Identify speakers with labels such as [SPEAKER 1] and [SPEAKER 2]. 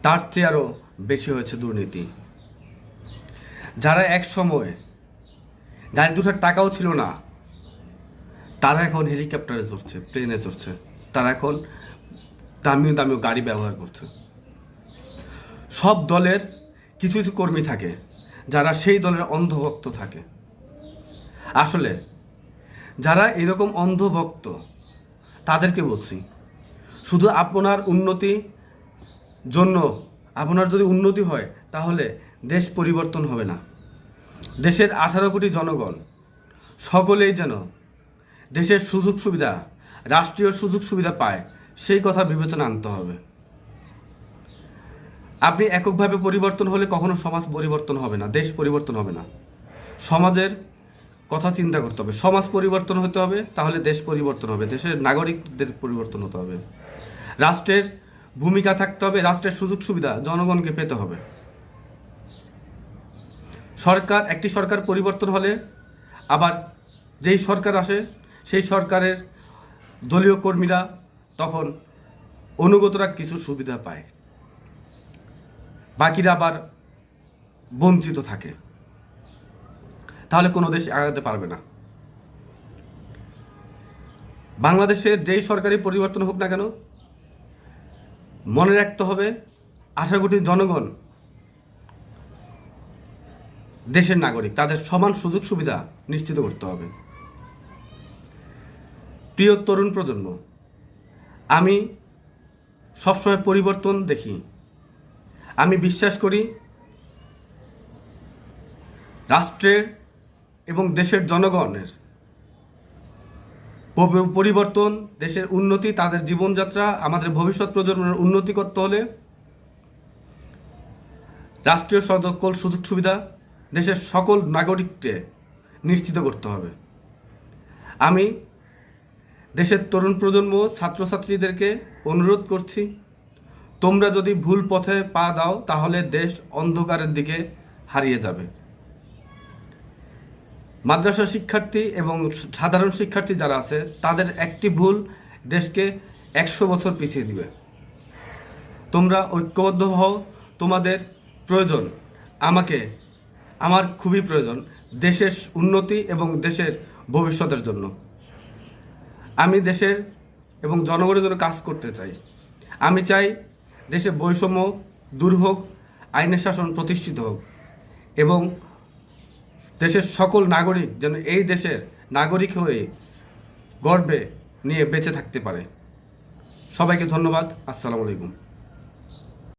[SPEAKER 1] তার চেয়ে আরও বেশি হয়েছে দুর্নীতি। যারা এক সময় গাড়ি দুটার টাকাও ছিল না, তারা এখন হেলিকপ্টারে চড়ছে, প্লেনে চড়ছে, তারা এখন দামি দামি গাড়ি ব্যবহার করছে। সব দলের কিছু কিছু কর্মী থাকে যারা সেই দলের অন্ধভক্ত থাকে। আসলে যারা এরকম অন্ধভক্ত তাদেরকে বলছি, শুধু আপনার উন্নতি জন্য, আপনার যদি উন্নতি হয় তাহলে দেশ পরিবর্তন হবে না। দেশের 18 কোটি জনগণ সকলেই যেন দেশের সুযোগ সুবিধা, রাষ্ট্রীয় সুযোগ সুবিধা পায়, সেই কথা বিবেচনা আনতে হবে। আপনি এককভাবে পরিবর্তন হলে কখনো সমাজ পরিবর্তন হবে না, দেশ পরিবর্তন হবে না। সমাজের কথা চিন্তা করতে হবে, সমাজ পরিবর্তন হতে হবে, তাহলে দেশ পরিবর্তন হবে, দেশের নাগরিকদের পরিবর্তন হতে হবে, রাষ্ট্রের ভূমিকা থাকতে হবে, রাষ্ট্রের সুযোগ সুবিধা জনগণকে পেতে হবে। একটি সরকার পরিবর্তন হলে আবার যেই সরকার আসে সেই সরকারের দলীয় কর্মীরা তখন অনুগতরা কিছু সুবিধা পায়, বাকিরা আবার বঞ্চিত থাকে। তাহলে কোনো দেশ আগাতে পারবে না। বাংলাদেশের যেই সরকারি পরিবর্তন হোক না কেন, মনে রাখতে হবে 18 কোটি জনগণ দেশের নাগরিক, তাদের সমান সুযোগ সুবিধা নিশ্চিত করতে হবে। প্রিয় তরুণ প্রজন্ম, আমি সবসময় পরিবর্তন দেখি। আমি বিশ্বাস করি রাষ্ট্রের এবং দেশের জনগণের পরিবর্তন, দেশের উন্নতি, তাদের জীবনযাত্রা, আমাদের ভবিষ্যৎ প্রজন্মের উন্নতি করতে হলে রাষ্ট্রীয় সকল সুযোগ সুবিধা দেশের সকল নাগরিককে নিশ্চিত করতে হবে। আমি দেশের তরুণ প্রজন্ম, ছাত্রছাত্রীদেরকে অনুরোধ করছি, তোমরা যদি ভুল পথে পা দাও তাহলে দেশ অন্ধকারের দিকে হারিয়ে যাবে। মাদ্রাসা শিক্ষার্থী এবং সাধারণ শিক্ষার্থী যারা আছে, তাদের একটি ভুল দেশকে 100 বছর পিছিয়ে দিবে। তোমরা ঐক্যবদ্ধ হও, তোমাদের প্রয়োজন, আমার খুবই প্রয়োজন দেশের উন্নতি এবং দেশের ভবিষ্যতের জন্য। আমি দেশের এবং জনগণের জন্য কাজ করতে চাই। আমি চাই দেশে বৈষম্য দূর হোক, আইনের শাসন প্রতিষ্ঠিত হোক এবং দেশের সকল নাগরিক যেন এই দেশের নাগরিক হয়ে গর্বে নিয়ে বেঁচে থাকতে পারে। সবাইকে ধন্যবাদ। আসসালামু আলাইকুম।